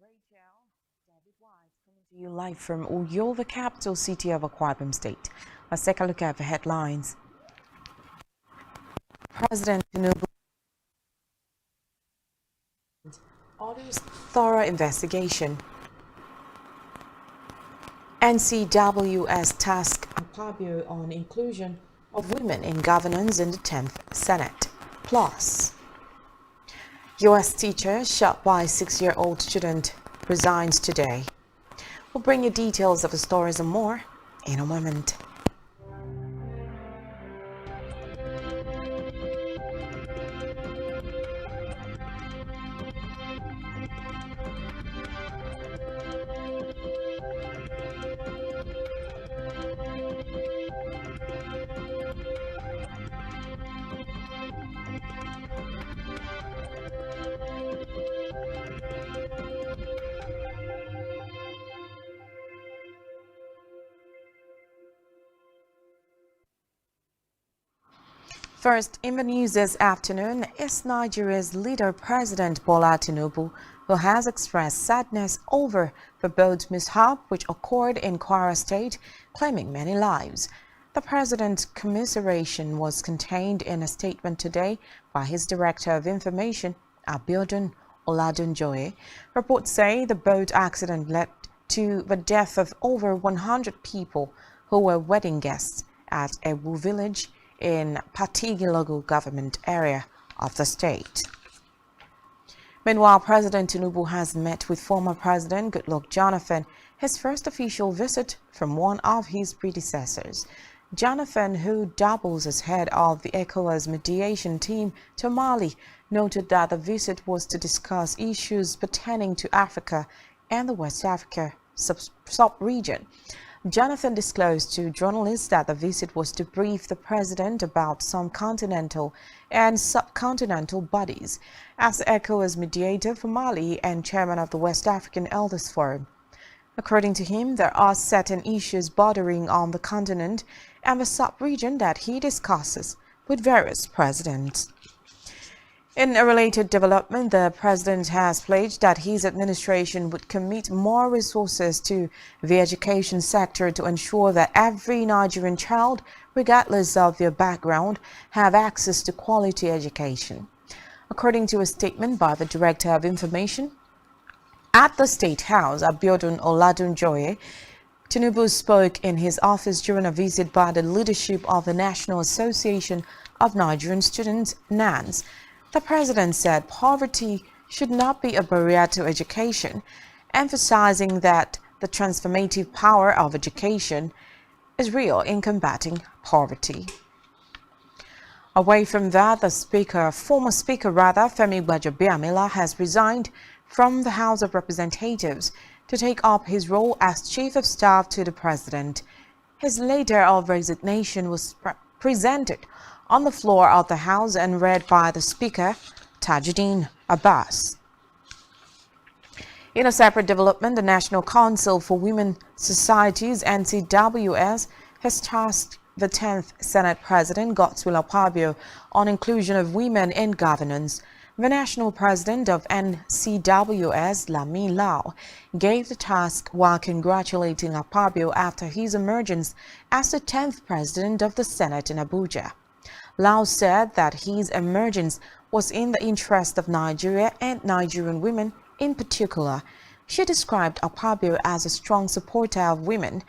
Rachel, David White coming to you live from Uyo, the capital city of Akwa Ibom State. Let's take a look at the headlines. President Tinubu orders thorough investigation. NCWS task Akpabio on inclusion of women in governance in the 10th Senate. Plus, U.S. teacher shot by 6-year-old student resigns today. We'll bring you details of the stories and more in a moment. First, in the news this afternoon is Nigeria's leader, President Bola Tinubu, who has expressed sadness over the boat mishap which occurred in Kwara State, claiming many lives. The president's commiseration was contained in a statement today by his Director of Information, Abiodun Oladunjoye. Reports say the boat accident led to the death of over 100 people who were wedding guests at Ewu village in Patigi local government area of the state. Meanwhile, President Tinubu has met with former President Goodluck Jonathan, his first official visit from one of his predecessors. Jonathan, who doubles as head of the ECOWAS mediation team to Mali, noted that the visit was to discuss issues pertaining to Africa and the West Africa sub-region. Jonathan disclosed to journalists that the visit was to brief the president about some continental and subcontinental bodies as the ECOWAS mediator for Mali and chairman of the West African Elders Forum. According to him, there are certain issues bordering on the continent and the sub-region that he discusses with various presidents. In a related development, the president has pledged that his administration would commit more resources to the education sector to ensure that every Nigerian child, regardless of their background, have access to quality education. According to a statement by the Director of Information at the State House, Abiodun Oladunjoye, Tinubu spoke in his office during a visit by the leadership of the National Association of Nigerian Students, NANS. The president said poverty should not be a barrier to education, emphasizing that the transformative power of education is real in combating poverty. Away from that, former speaker Femi Gbajabiamila has resigned from the House of Representatives to take up his role as Chief of Staff to the President. His letter of resignation was presented on the floor of the House and read by the Speaker, Tajuddin Abbas. In a separate development, the National Council for Women Societies, NCWS, has tasked the 10th Senate President, Godswill Akpabio, on inclusion of women in governance. The National President of NCWS, Lami Lau, gave the task while congratulating Akpabio after his emergence as the 10th President of the Senate in Abuja. Lau said that his emergence was in the interest of Nigeria and Nigerian women in particular. She described Akpabio as a strong supporter of women,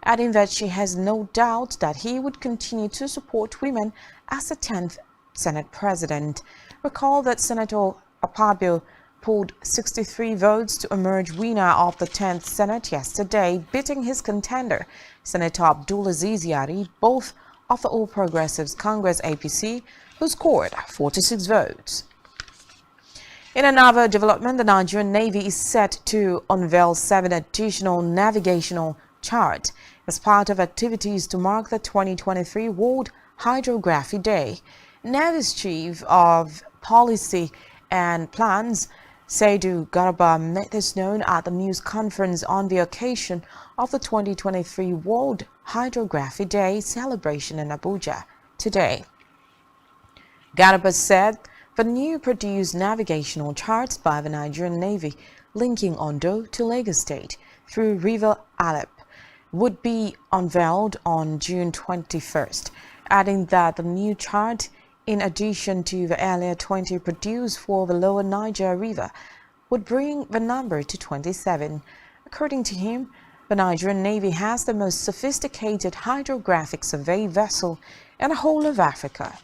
adding that she has no doubt that he would continue to support women as the 10th Senate President. Recall that Senator Akpabio pulled 63 votes to emerge winner of the 10th Senate yesterday, beating his contender, Senator Abdulaziz Yari, both of the All Progressives Congress APC, who scored 46 votes. In another development, the Nigerian Navy is set to unveil 7 additional navigational charts as part of activities to mark the 2023 World Hydrography Day. Navy's Chief of Policy and Plans, Saidu Garba, made this known at the news conference on the occasion of the 2023 World Hydrography Day celebration in Abuja today. Garba said the new produced navigational charts by the Nigerian Navy linking Ondo to Lagos State through River Alep would be unveiled on June 21st, adding that the new chart, in addition to the earlier 20 produced for the lower Niger River, would bring the number to 27. According to him, the Nigerian Navy has the most sophisticated hydrographic survey vessel in the whole of Africa.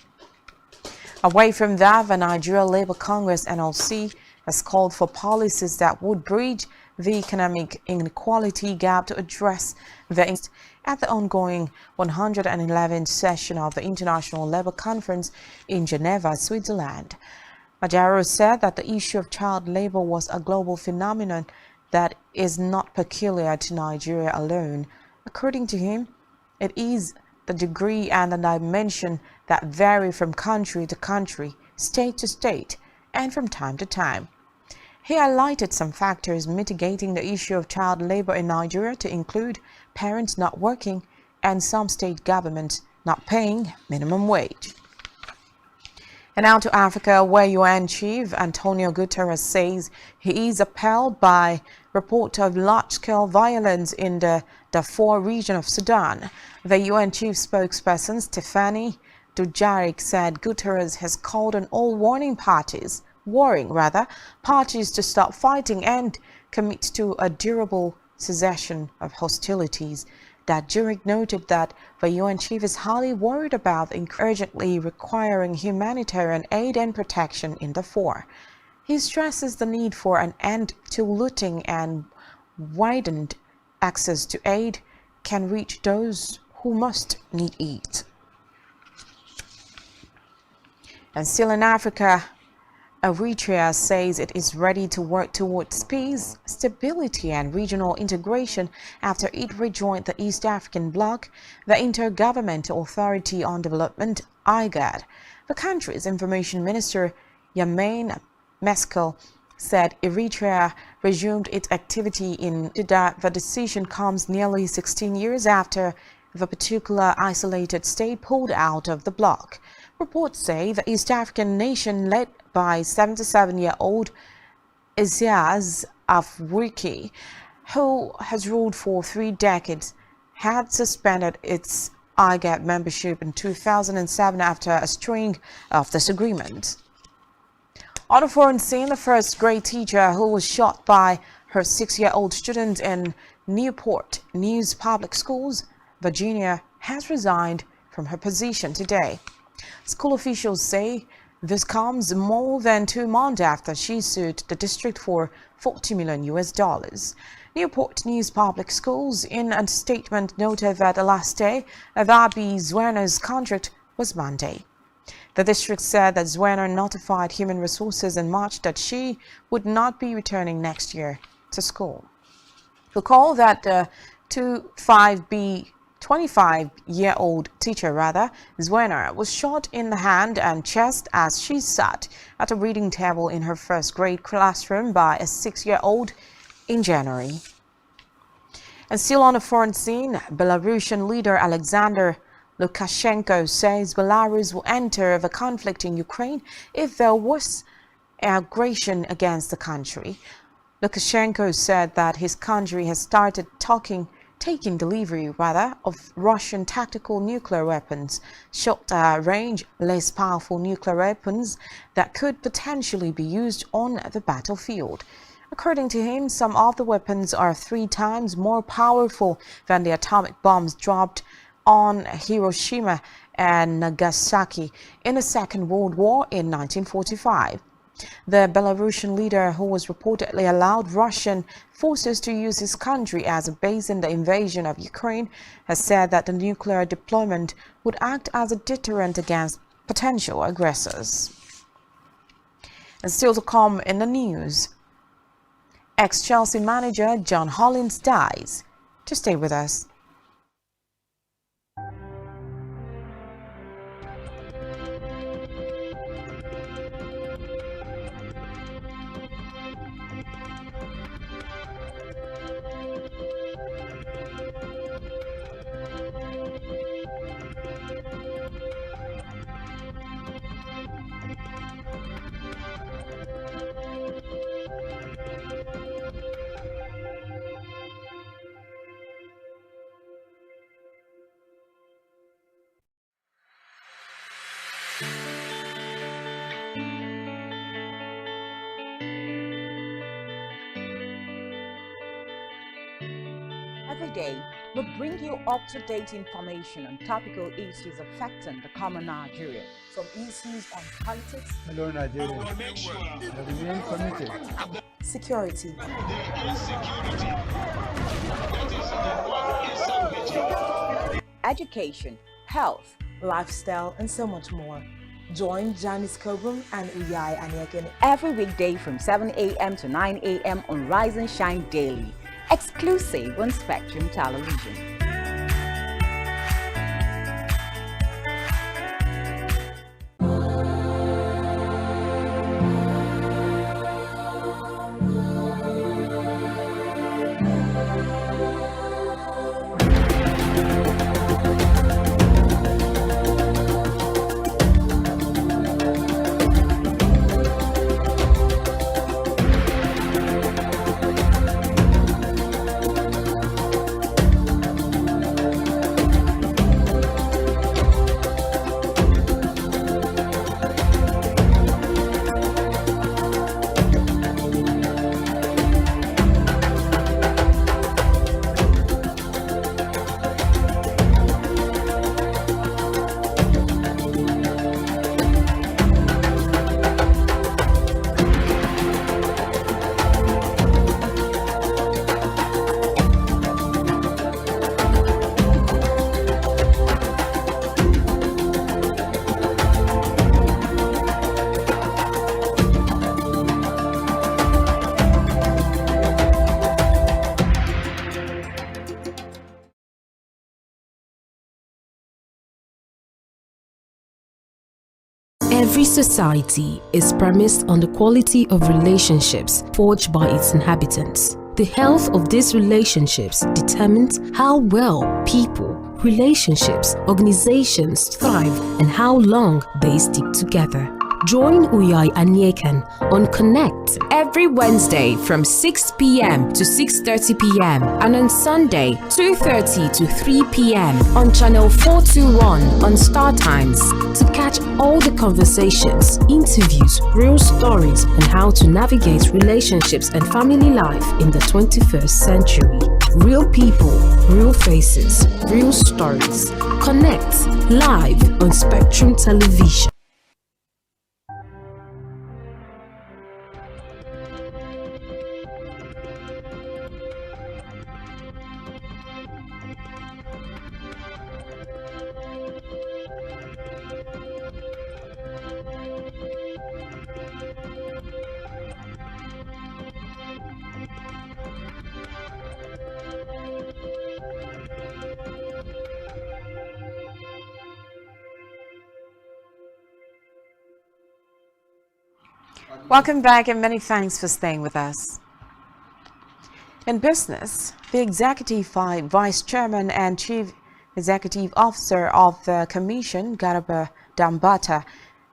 Away from that, the Nigeria Labour Congress (NLC) has called for policies that would bridge the economic inequality gap to address at the ongoing 111th session of the International Labour Conference in Geneva, Switzerland. Majaro said that the issue of child labour was a global phenomenon that is not peculiar to Nigeria alone. According to him, it is the degree and the dimension that vary from country to country, state to state, and from time to time. He highlighted some factors mitigating the issue of child labor in Nigeria to include parents not working and some state governments not paying minimum wage. And now to Africa, where UN Chief Antonio Guterres says he is appalled by report of large-scale violence in the Darfur region of Sudan. The UN Chief spokesperson Stephanie Dujarric said Guterres has called on all warring parties to stop fighting and commit to a durable cessation of hostilities. Dujarric noted that the UN chief is highly worried about urgently requiring humanitarian aid and protection in Darfur. He stresses the need for an end to looting and widened access to aid can reach those who must need it. And still in Africa, Eritrea says it is ready to work towards peace, stability and regional integration after it rejoined the East African bloc, the Intergovernmental Authority on Development, IGAD. The country's information minister, Yamane Meskel, said Eritrea resumed its activity in that the decision comes nearly 16 years after the particular isolated state pulled out of the bloc. Reports say the East African nation, led by 77-year-old Isaias Afwerki, who has ruled for 3 decades, had suspended its IGAD membership in 2007 after a string of disagreements. On the foreign scene, the first-grade teacher who was shot by her 6-year-old student in Newport News Public Schools, Virginia, has resigned from her position today. School officials say this comes more than 2 months after she sued the district for $40 million. Newport News Public Schools, in a statement, noted that the last day of Abby Zwerner's contract was Monday. The district said that Zwerner notified Human Resources in March that she would not be returning next year to school. Recall that the 25-year-old teacher, Zwerner, was shot in the hand and chest as she sat at a reading table in her first-grade classroom by a 6-year-old in January. And still on the foreign scene, Belarusian leader Alexander Lukashenko says Belarus will enter the conflict in Ukraine if there was aggression against the country. Lukashenko said that his country has started taking delivery of Russian tactical nuclear weapons, short-range, less powerful nuclear weapons that could potentially be used on the battlefield. According to him, some of the weapons are 3 times more powerful than the atomic bombs dropped on Hiroshima and Nagasaki in the Second World War in 1945. The Belarusian leader, who was reportedly allowed Russian forces to use his country as a base in the invasion of Ukraine, has said that the nuclear deployment would act as a deterrent against potential aggressors. And still to come in the news, ex-Chelsea manager John Hollins dies. To stay with us. Every day, we bring you up-to-date information on topical issues affecting the common Nigerian. From issues on politics, hello Nigeria, I remain committed. security, education, health, lifestyle, and so much more. Join Janice Kobum and Uyai Anyeken every weekday from 7 a.m. to 9 a.m. on Rise and Shine Daily, exclusive on Spectrum Television. Every society is premised on the quality of relationships forged by its inhabitants. The health of these relationships determines how well people, relationships, organizations thrive and how long they stick together. Join Uyai Anyeken on Connect every Wednesday from 6 p.m. to 6:30 p.m. and on Sunday 2:30 to 3 p.m. on channel 421 on Star Times to catch all the conversations, interviews, real stories and how to navigate relationships and family life in the 21st century. Real people, real faces, real stories. Connect live on Spectrum Television. Welcome back and many thanks for staying with us. In business, the Executive Vice Chairman and Chief Executive Officer of the Commission, Garba Dambata,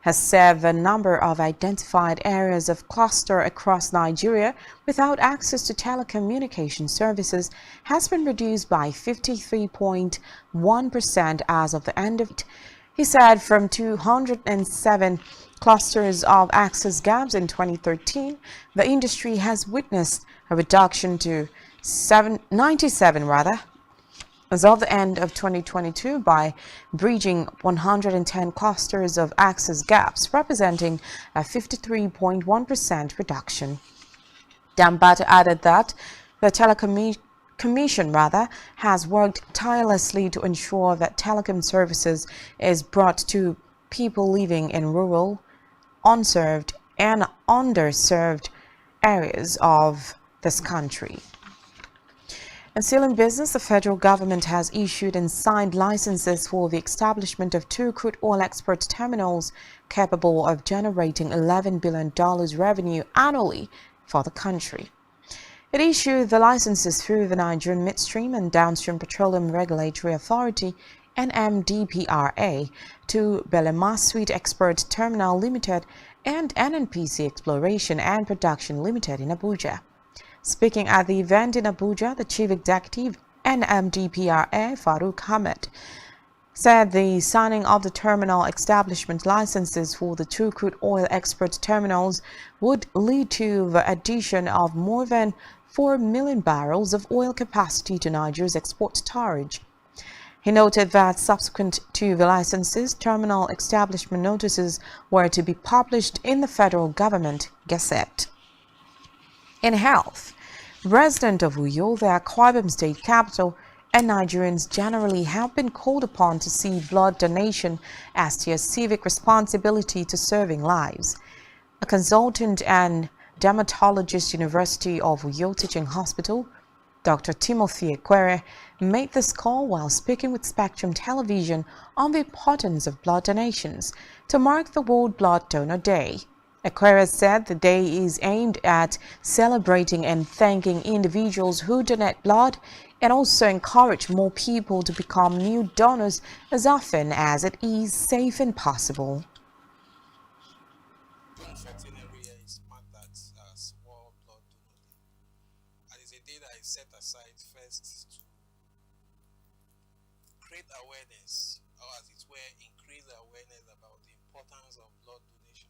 has said the number of identified areas of cluster across Nigeria without access to telecommunication services has been reduced by 53.1% as of the end of it. He said from 207 clusters of access gaps in 2013, the industry has witnessed a reduction to 97 as of the end of 2022 by bridging 110 clusters of access gaps, representing a 53.1% reduction. Dambata added that the Commission has worked tirelessly to ensure that telecom services is brought to people living in rural, unserved and underserved areas of this country. And still in business, the federal government has issued and signed licenses for the establishment of 2 crude oil export terminals capable of generating $11 billion revenue annually for the country. It issued the licenses through the Nigerian Midstream and Downstream Petroleum Regulatory Authority (NMDPRA) to Belema Sweet Export Terminal Limited and NNPC Exploration and Production Limited in Abuja. Speaking at the event in Abuja, the Chief Executive NMDPRA, Farouk Ahmed, said the signing of the terminal establishment licenses for the two crude oil export terminals would lead to the addition of more than 4 million barrels of oil capacity to Nigeria's export storage. He noted that subsequent to the licenses, terminal establishment notices were to be published in the federal government gazette. In health, residents of Uyo, the Akwa Ibom state capital, and Nigerians generally have been called upon to see blood donation as their civic responsibility to serving lives. A consultant and dermatologist, University of Uyo Teaching Hospital, Dr. Timothy Ekwere, made this call while speaking with Spectrum Television on the importance of blood donations to mark the World Blood Donor Day. Ekwere said the day is aimed at celebrating and thanking individuals who donate blood and also encourage more people to become new donors as often as it is safe and possible. June 14 every year is marked as World Blood Donor Day. And it's a day that is set aside first to create awareness, or as it were, increase awareness about the importance of blood donation.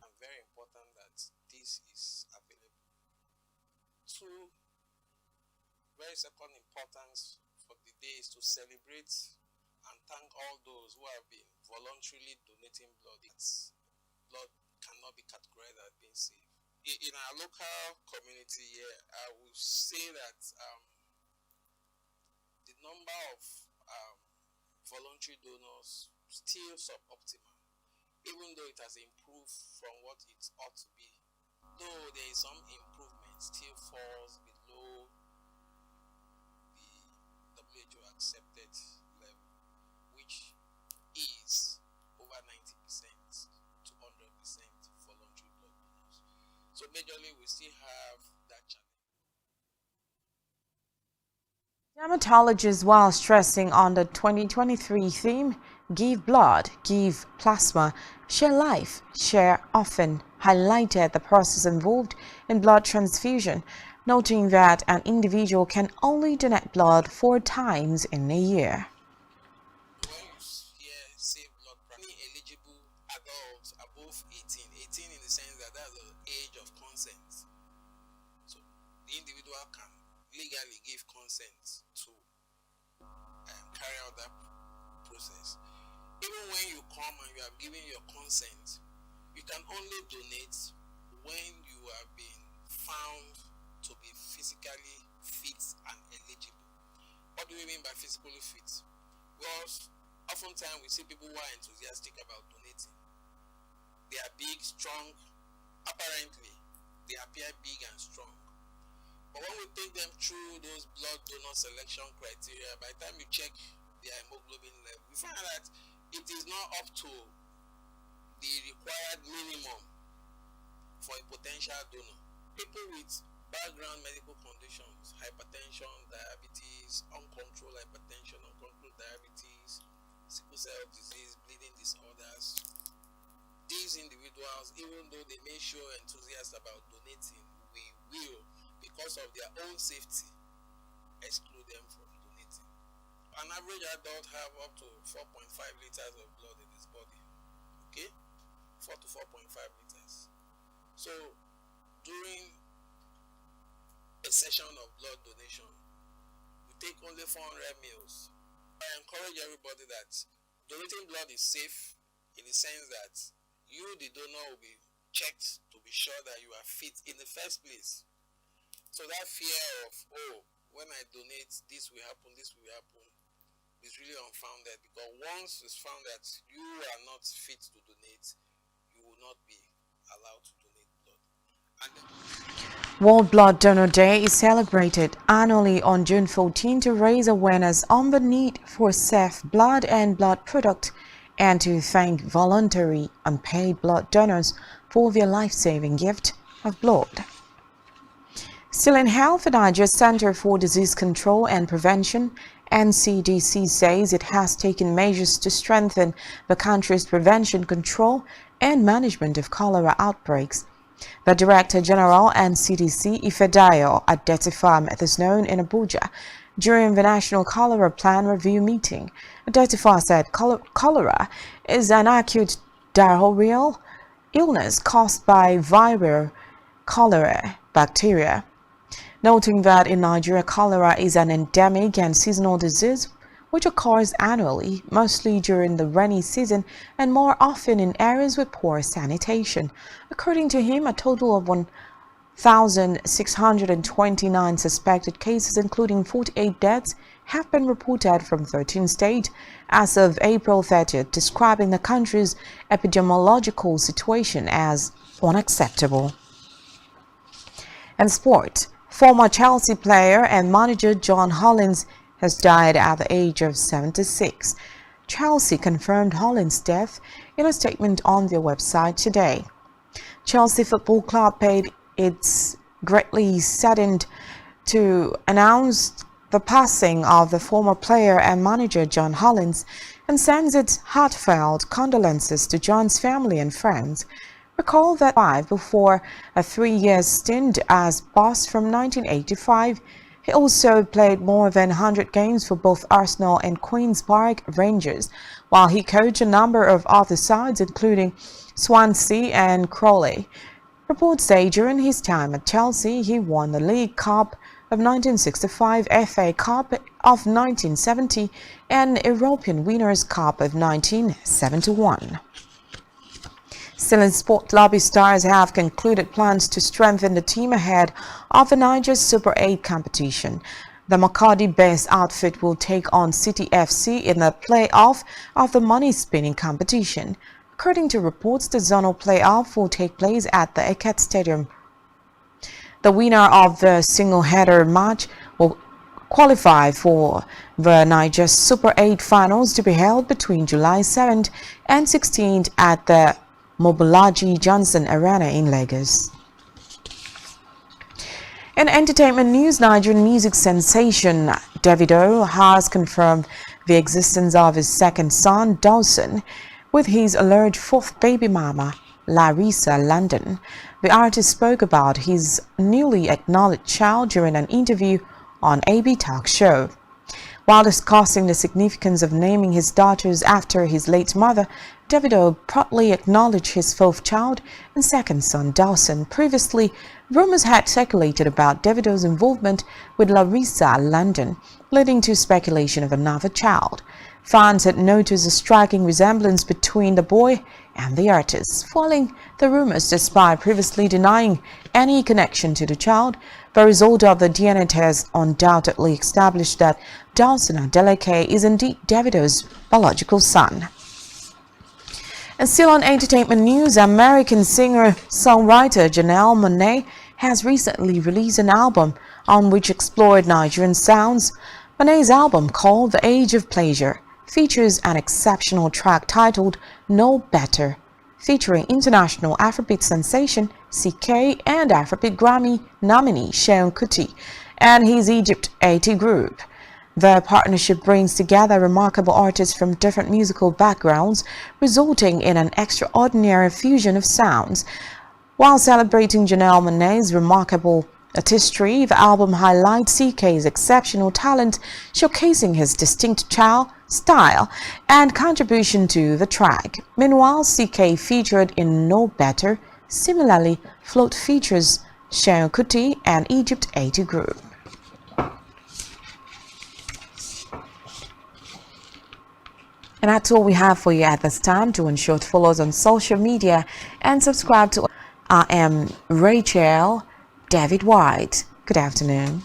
And very important that this is available. Two, very second importance for the day is to celebrate and thank all those who have been voluntarily donating blood. Blood cannot be categorized as being safe. In our local community here, I will say that the number of voluntary donors still suboptimal, even though it has improved from what it ought to be. Though there is some improvement, still falls below the WHO accepted level, which is over 90% to 100% voluntary blood donors. So majorly we still have that challenge. Dermatologists, while stressing on the 2023 theme, Give Blood, Give Plasma, Share Life, Share Often, highlighted the process involved in blood transfusion, noting that an individual can only donate blood 4 times in a year. When you hear save blood, any eligible adults above 18 in the sense that that's the age of consent. So the individual can legally give consent to carry out that process. Even when you come and you have given your consent, you can only donate when you have been found to be physically fit and eligible. What do we mean by physically fit? Because oftentimes we see people who are enthusiastic about donating. They are big, strong. Apparently, they appear big and strong. But when we take them through those blood donor selection criteria, by the time you check their hemoglobin level, we find that it is not up to the required minimum for a potential donor. People with background medical conditions, hypertension, diabetes, uncontrolled hypertension, uncontrolled diabetes, sickle cell disease, bleeding disorders, these individuals, even though they may show enthusiasm about donating, we will, because of their own safety, exclude them from donating. An average adult have up to 4.5 liters of blood in his body. Okay? 4 to 4.5 liters. So, during a session of blood donation, we take only 400 mils. I encourage everybody that donating blood is safe in the sense that you, the donor, will be checked to be sure that you are fit in the first place. So that fear of, oh, when I donate, this will happen, is really unfounded, because once it's found that you are not fit to donate, you will not be allowed to donate blood. World Blood Donor Day is celebrated annually on June 14 to raise awareness on the need for safe blood and blood products and to thank voluntary unpaid blood donors for their life-saving gift of blood. Still in health, the Nigeria Center for Disease Control and Prevention NCDC says it has taken measures to strengthen the country's prevention, control, and management of cholera outbreaks. The Director General NCDC, Ifedayo Adetifam, as known in Abuja, during the National Cholera Plan Review meeting. Identifier said cholera is an acute diarrheal illness caused by viral cholera bacteria, noting that in Nigeria, cholera is an endemic and seasonal disease which occurs annually, mostly during the rainy season and more often in areas with poor sanitation. According to him, a total of 1,629 suspected cases, including 48 deaths, have been reported from 13 states as of April 30th, describing the country's epidemiological situation as unacceptable. And sport. Former Chelsea player and manager John Hollins has died at the age of 76. Chelsea confirmed Hollins' death in a statement on their website today. Chelsea Football Club paid its greatly saddened to announce the passing of the former player and manager John Hollins and sends its heartfelt condolences to John's family and friends. Recall that before a 3-year stint as boss from 1985, he also played more than 100 games for both Arsenal and Queen's Park Rangers, while he coached a number of other sides, including Swansea and Crawley. Reports say during his time at Chelsea, he won the League Cup of 1965, FA Cup of 1970, and European Winners' Cup of 1971. Still in sport, Lobby Stars have concluded plans to strengthen the team ahead of the Niger Super 8 competition. The Makadi-based outfit will take on City FC in the playoff of the money-spinning competition. According to reports, the zonal playoff will take place at the Eket Stadium. The winner of the single-header match will qualify for the Niger Super 8 finals to be held between July 7th and 16th at the Mobolaji Johnson Arena in Lagos. In entertainment news, Nigerian music sensation Davido has confirmed the existence of his second son, Dawson, with his alleged fourth baby mama, Larissa London. The artist spoke about his newly acknowledged child during an interview on AB Talk Show. While discussing the significance of naming his daughters after his late mother, Davido proudly acknowledged his fourth child and second son, Dawson. Previously, rumors had circulated about Davido's involvement with Larissa London, leading to speculation of another child. Fans had noticed a striking resemblance between the boy and the artist. Following the rumors, despite previously denying any connection to the child, the result of the DNA test undoubtedly established that Dawson Adeleke is indeed Davido's biological son. And still on entertainment news, American singer-songwriter Janelle Monáe has recently released an album on which explored Nigerian sounds. Monáe's album, called The Age of Pleasure, features an exceptional track titled Know Better, featuring international Afrobeat sensation CK and Afrobeat Grammy nominee Seun Kuti and his Egypt 80 group. The partnership brings together remarkable artists from different musical backgrounds, resulting in an extraordinary fusion of sounds. While celebrating Janelle Monáe's remarkable artistry, the album highlights CK's exceptional talent, showcasing his distinct style and contribution to the track. Meanwhile, CK, featured in Know Better, similarly Float features Seun Kuti and Egypt 80 group. And that's all we have for you at this time. To ensure to follow us on social media and subscribe to I am Rachel David White. Good afternoon.